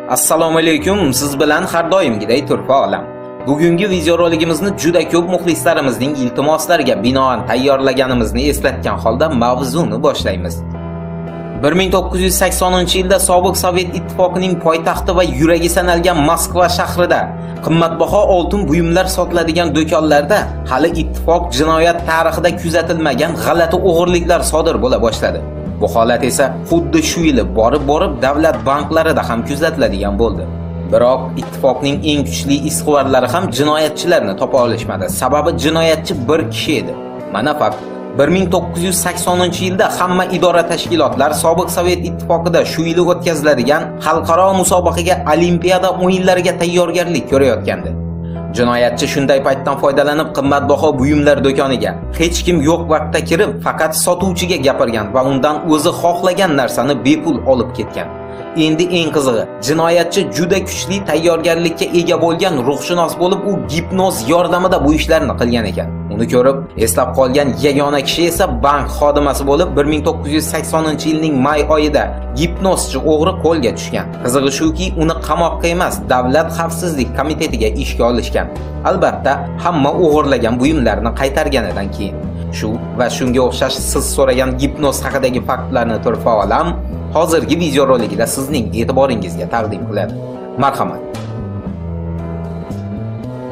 Assalomu alaykum, siz bilan har doimgidek turfa olam. Bugungi videorolikimizni juda ko'p muxlislarimizning iltimoslariga binoan tayyorlaganimizni eslatgan holda mavzuni boshlaymiz. 1980-yilda sobiq Sovet ittifoqining poytaxti va yuragi sanalgan Moskva shahrida qimmatbaho oltin buyumlar sotiladigan do'konlarda hali ittifoq jinoyat tarixida kuzatilmagan g'alati o'g'irliklar sodir bo'la boshladi. Bu holat esa xuddi shu yili borib davlat banklarida ham kuzatiladigan bo'ldi. Biroq ittifoqning eng kuchli izquvarlari ham jinoyatchilarni topa olishmadi. Sababi jinoyatchi bir kishi edi. Mana fakt. 1980-yilda hamma idora tashkilotlar sobiq Sovet ittifoqida shu yili o'tkaziladigan xalqaro musobaqaga Olimpiada o'yinlariga tayyorgarlik ko'rayotgandi. Jinoyatchi shunday paytdan foydalanib qimmatbaho buyumlar do'koniga hech kim yo'q vaqtda kirib, faqat sotuvchiga gapirgan va undan o'zi xohlagan narsani bepul olib ketgan. Endi eng qizig'i, jinoyatchi juda kuchli tayyorgarlikka ega bo'lgan ruhshunos bo'lib, u gipnoz yordamida bu ishlarni qilgan ekan. Uni ko'rib, eslab qolgan yagona kishi esa bank xodimasi bo'lib, 1980-yilning may oyida gipnozchi o'g'ri qo'lga tushgan. Qizig'i shuki, uni qamoqqa emas, Davlat xavfsizlik komitetiga ishga olishgan. Albatta, hamma o'g'irlagan buyumlarni qaytarganidan keyin. Shu va shunga o'xshash siz so'ragan gipnoz haqidagi faktlarni turfa olam hozirgi videorolikda sizning e'tiboringizga taqdim qiladi. Marhamat.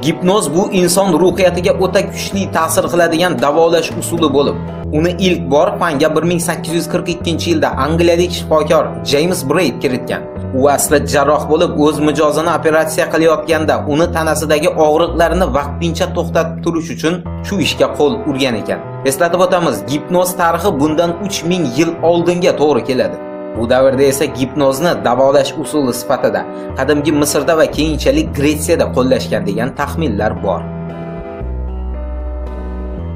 Gipnoz bu inson ruhiyatiga o'ta kuchli ta'sir qiladigan davolash usuli bo'lib, uni ilk bor fanga 1842-yilda angliyalik shifokor James Braid kiritgan. U asli jarroh bo'lib, o'z mijozini operatsiya qilayotganda uni tanasidagi og'riqlarni vaqtincha to'xtatib turish uchun shu ishga qo'l urgan ekan. Eslatib o'tamiz, gipnoz tarixi bundan 3000 yil oldinga to'g'ri keladi. Bu davrda esa gipnozni davolash usuli sifatida qadimgi Misrda va keyinchalik Gretsiyada qo'llashgan degan taxminlar bor.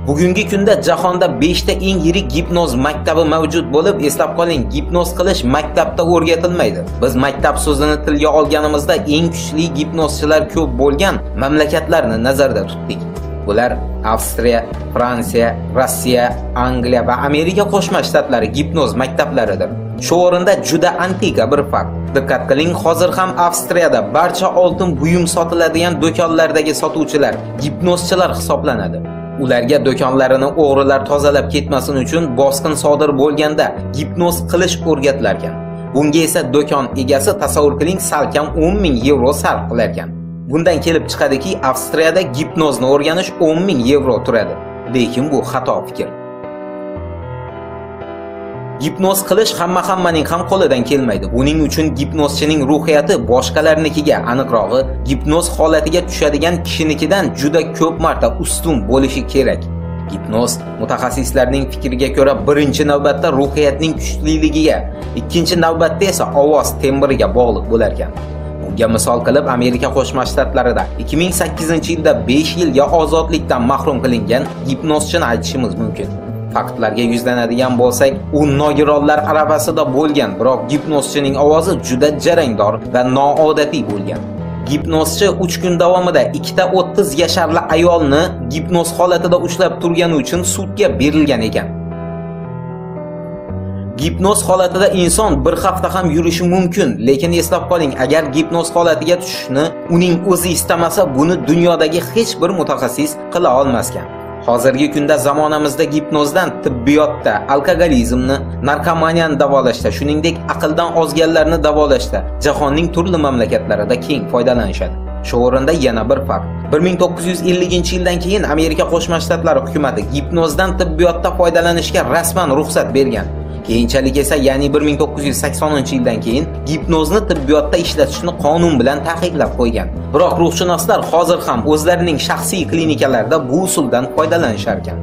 Bugungi kunda jahonda 5 ta eng yirik gipnoz maktabi mavjud bo'lib, eslab qoling, gipnoz qilish maktabda o'rgatilmaydi. Biz maktab so'zini tilga olganimizda eng kuchli gipnozchilar ko'p bo'lgan mamlakatlarni nazarda tutdik. Bular Avstriya, Fransiya, Rossiya, Angliya va Amerika Qo'shma Shtatlari gipnoz maktablaridir. Shu o'rinda juda antika bir fakt. Diqqat qiling, hozir ham Avstriyada barcha oltin buyum sotiladigan do'konlardagi sotuvchilar gipnozchilar hisoblanadi. Ularga do'konlarini o'g'rilar tozalab ketmasin uchun bosqin sodir bo'lganda gipnoz qilish o'rgatilar ekan. Bunga esa do'kon egasi tasavvur qiling, salkam 10 ming yevro sarf qilar ekan. Bundan kelib chiqadiki, Avstriyada gipnozni o'rganish 10 ming yevro turadi. Lekin bu xato fikr. Gipnoz qilish hammaning ham qo'lidan kelmaydi. Buning uchun gipnozchining ruhiyati boshqalarnikiga, aniqrog'i, gipnoz holatiga tushadigan kishinikidan juda ko'p marta ustun bo'lishi kerak. Gipnoz mutaxassislarning fikriga ko'ra birinchi navbatda ruhiyatning kuchliligiga, ikkinchi navbatda esa ovoz tembriga bog'liq bo'lar ekan. Bunga misol qilib, Amerika Qo'shma Shtatlarida 2008-yilda 5 yilga ozodlikdan mahrum qilingan gipnozchini aytishimiz mumkin. Faktlarga yuzlanadigan bo'lsak, u nogironlar arafasida bo'lgan, biroq gipnozchining ovozi juda jarangdor va noodatiy bo'lgan. Gipnozchi 3 kun davomida 2 ta 30 yasharli ayolni gipnoz holatida ushlab turgani uchun sudga berilgan ekan. Gipnoz holatida inson bir hafta ham yurishi mumkin, lekin eslab qoling, agar gipnoz holatiga tushishni uning o'zi istamasa, buni dunyodagi hech bir mutaxassis qila olmaskan. Hozirgi kunda zamonamizda gipnozdan tibbiyotda, alkogolizmni, narkomaniyani davolashda, shuningdek aqldan ozganlarni davolashda jahonning turli mamlakatlarida keng foydalanishadi. Shu o'rinda yana bir fakt. 1950-yildan keyin Amerika Qo'shma Shtatlari hukumatı gipnozdan tibbiyotda foydalanishga rasman ruxsat bergan. Keyinchalik esa, ya'ni 1980-yildan keyin gipnozni tibbiyotda ishlatishni qonun bilan taqiqlab qo'ygan. Biroq ruhshunoslar hozir ham o'zlarining shaxsiy klinikalarida bu usuldan foydalanishar ekan.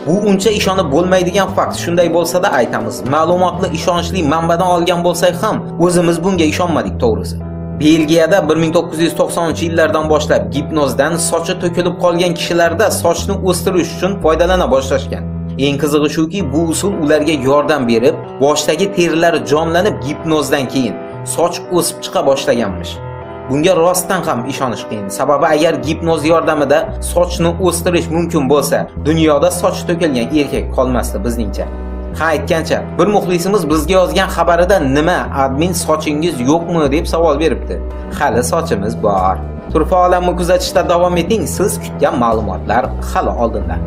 Bu uncha ishonib bo'lmaydigan fakt. Shunday bo'lsa-da aytamiz, ma'lumotli ishonchli manbadan olgan bo'lsak ham o'zimiz bunga ishonmadik to'g'risi. Belgiyada 1990-yillardan boshlab gipnozdan sochi to'kilib qolgan kishilarda sochni o'stirish uchun foydalana boshlashgan. Eng qizig'i shuki, bu usul ularga yordam berib, boshdagi terilari jonlanib, gipnozdan keyin soch o'sib chiqa boshlaganmish. Bunga rostdan ham ishonish qiyin. Sababi agar gipnoz yordamida sochni o'stirish mumkin bo'lsa, dunyoda soch to'kilgan erkak qolmasdi bizningcha. Ha, aytgancha, bir muxlisimiz bizga yozgan xabarida nima, admin sochingiz yo'qmi deb savol beribdi. Hali sochimiz bor. Turfa olamni kuzatishda davom eting, siz kutgan ma'lumotlar hali oldinda.